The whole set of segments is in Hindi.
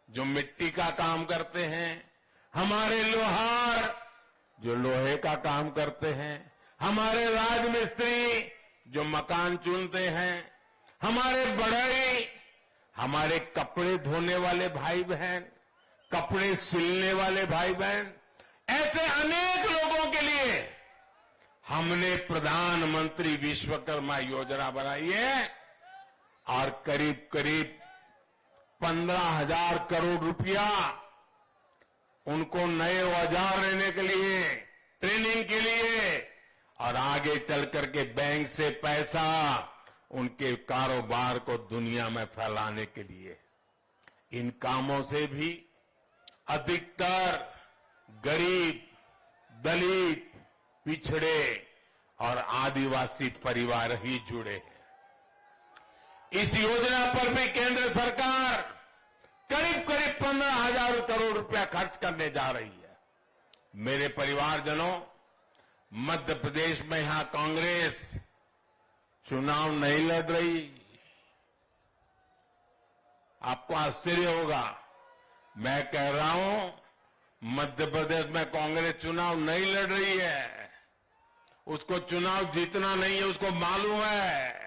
जो मिट्टी का काम करते हैं, हमारे लोहार जो लोहे का काम करते हैं, हमारे राजमिस्त्री जो मकान चुनते हैं, हमारे बढ़ई, हमारे कपड़े धोने वाले भाई बहन, कपड़े सिलने वाले भाई बहन, ऐसे अनेक लोगों के लिए हमने प्रधानमंत्री विश्वकर्मा योजना बनाई है और करीब करीब 15,000 करोड़ रुपया उनको नए औजार लेने के लिए, ट्रेनिंग के लिए और आगे चल करके बैंक से पैसा उनके कारोबार को दुनिया में फैलाने के लिए। इन कामों से भी अधिकतर गरीब, दलित, पिछड़े और आदिवासी परिवार ही जुड़े हैं। इस योजना पर भी केंद्र सरकार करीब करीब 15,000 करोड़ रुपया खर्च करने जा रही है। मेरे परिवारजनों, मध्य प्रदेश में यहां कांग्रेस चुनाव नहीं लड़ रही। आपको आश्चर्य होगा, मैं कह रहा हूं मध्य प्रदेश में कांग्रेस चुनाव नहीं लड़ रही है। उसको चुनाव जीतना नहीं है, उसको मालूम है।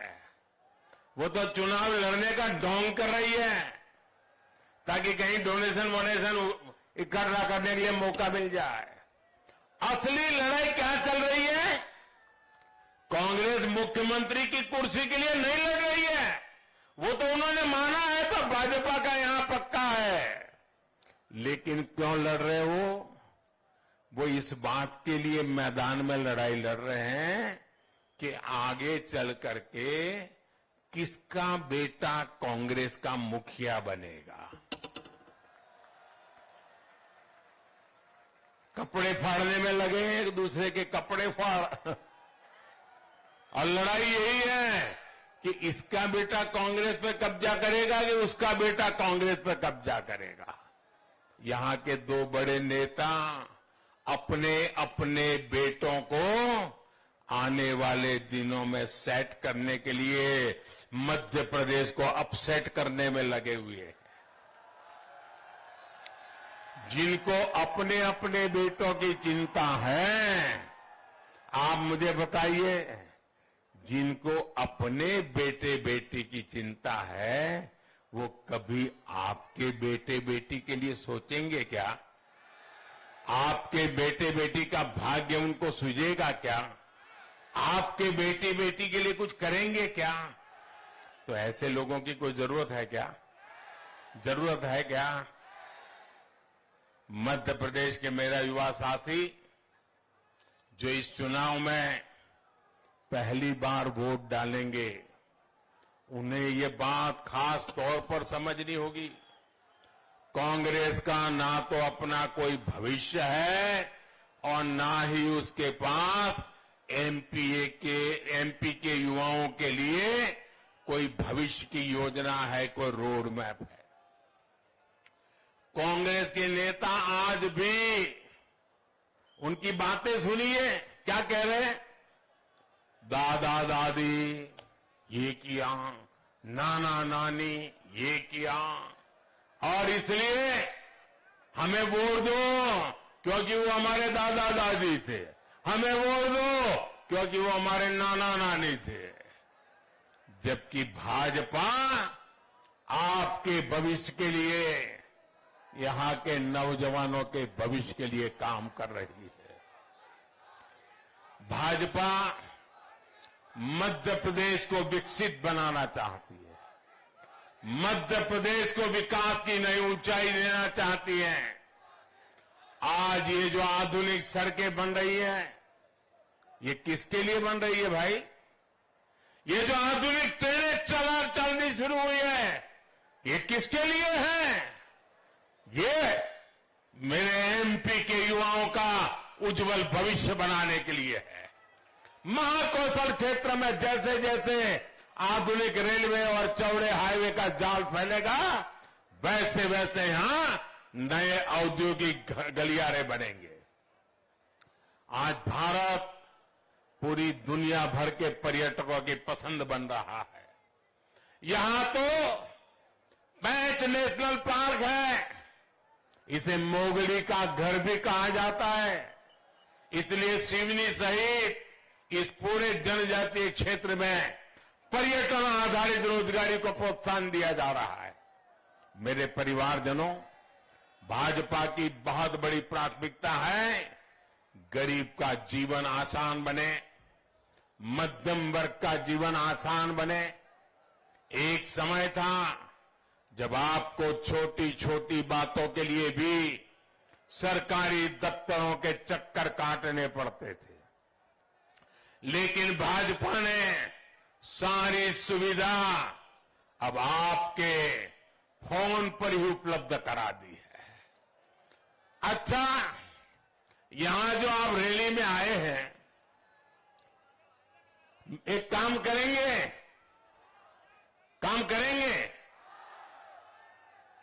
वो तो चुनाव लड़ने का ढोंग कर रही है ताकि कहीं डोनेशन वोनेशन इकट्ठा करने के लिए मौका मिल जाए। असली लड़ाई क्या चल रही है? कांग्रेस मुख्यमंत्री की कुर्सी के लिए नहीं लड़ रही है। वो तो उन्होंने माना है तो भाजपा का यहां पक्का है। लेकिन क्यों लड़ रहे हो? वो इस बात के लिए मैदान में लड़ाई लड़ रहे हैं कि आगे चल करके किसका बेटा कांग्रेस का मुखिया बनेगा। कपड़े फाड़ने में लगे हैं, एक दूसरे के कपड़े फाड़ और लड़ाई यही है कि इसका बेटा कांग्रेस पे कब्जा करेगा कि उसका बेटा कांग्रेस पे कब्जा करेगा। यहां के दो बड़े नेता अपने अपने बेटों को आने वाले दिनों में सेट करने के लिए मध्य प्रदेश को अपसेट करने में लगे हुए हैं। जिनको अपने अपने बेटों की चिंता है, आप मुझे बताइए, जिनको अपने बेटे बेटी की चिंता है वो कभी आपके बेटे बेटी के लिए सोचेंगे क्या? आपके बेटे बेटी का भाग्य उनको सूझेगा क्या? आपके बेटे बेटी के लिए कुछ करेंगे क्या? तो ऐसे लोगों की कोई जरूरत है क्या? जरूरत है क्या? मध्य प्रदेश के मेरा युवा साथी जो इस चुनाव में पहली बार वोट डालेंगे, उन्हें ये बात खास तौर पर समझनी होगी। कांग्रेस का ना तो अपना कोई भविष्य है और ना ही उसके पास एमपी के युवाओं के लिए कोई भविष्य की योजना है, कोई रोड मैप है। कांग्रेस के नेता आज भी, उनकी बातें सुनिए, क्या कह रहे हैं? दादा दादी ये किया, नाना नानी ये किया और इसलिए हमें वोट दो क्योंकि वो हमारे दादा दादी थे, हमें वोट दो क्योंकि वो हमारे नाना नानी थे। जबकि भाजपा आपके भविष्य के लिए, यहां के नौजवानों के भविष्य के लिए काम कर रही है। भाजपा मध्य प्रदेश को विकसित बनाना चाहती है, मध्य प्रदेश को विकास की नई ऊंचाई देना चाहती है। आज ये जो आधुनिक सड़कें बन रही है, ये किसके लिए बन रही है भाई? ये जो आधुनिक ट्रेनें चलनी शुरू हुई है, ये किसके लिए है? ये मेरे एमपी के युवाओं का उज्जवल भविष्य बनाने के लिए है। महाकौशल क्षेत्र में जैसे जैसे आधुनिक रेलवे और चौड़े हाईवे का जाल फैलेगा, वैसे वैसे यहां नए औद्योगिक गलियारे बनेंगे। आज भारत पूरी दुनिया भर के पर्यटकों की पसंद बन रहा है। यहां तो पैंच नेशनल पार्क है, इसे मोगली का घर भी कहा जाता है। इसलिए सिवनी सहित इस पूरे जनजातीय क्षेत्र में पर्यटन आधारित रोजगारी को प्रोत्साहन दिया जा रहा है। मेरे परिवारजनों, भाजपा की बहुत बड़ी प्राथमिकता है गरीब का जीवन आसान बने, मध्यम वर्ग का जीवन आसान बने। एक समय था जब आपको छोटी छोटी बातों के लिए भी सरकारी दफ्तरों के चक्कर काटने पड़ते थे, लेकिन भाजपा ने सारी सुविधा अब आपके फोन पर ही उपलब्ध करा दी है। अच्छा, यहां जो आप रैली में आए हैं, एक काम करेंगे,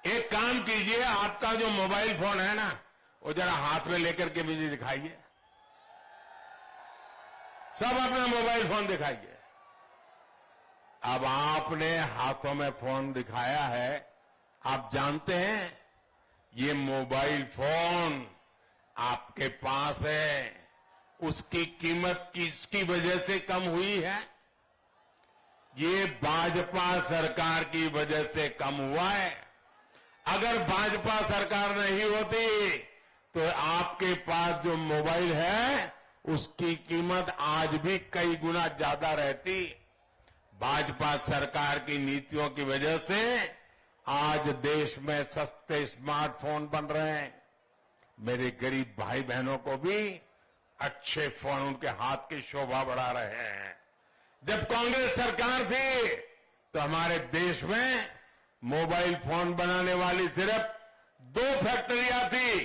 एक काम कीजिए, आपका जो मोबाइल फोन है ना, वो जरा हाथ में लेकर के मुझे दिखाइए। सब अपना मोबाइल फोन दिखाइए। अब आपने हाथों में फोन दिखाया है, आप जानते हैं ये मोबाइल फोन आपके पास है, उसकी कीमत किसकी वजह से कम हुई है? ये भाजपा सरकार की वजह से कम हुआ है। अगर भाजपा सरकार नहीं होती तो आपके पास जो मोबाइल है उसकी कीमत आज भी कई गुना ज्यादा रहती। भाजपा सरकार की नीतियों की वजह से आज देश में सस्ते स्मार्टफोन बन रहे हैं। मेरे गरीब भाई बहनों को भी अच्छे फोन उनके हाथ की शोभा बढ़ा रहे हैं। जब कांग्रेस सरकार थी तो हमारे देश में मोबाइल फोन बनाने वाली सिर्फ 2 फैक्ट्रियां थी,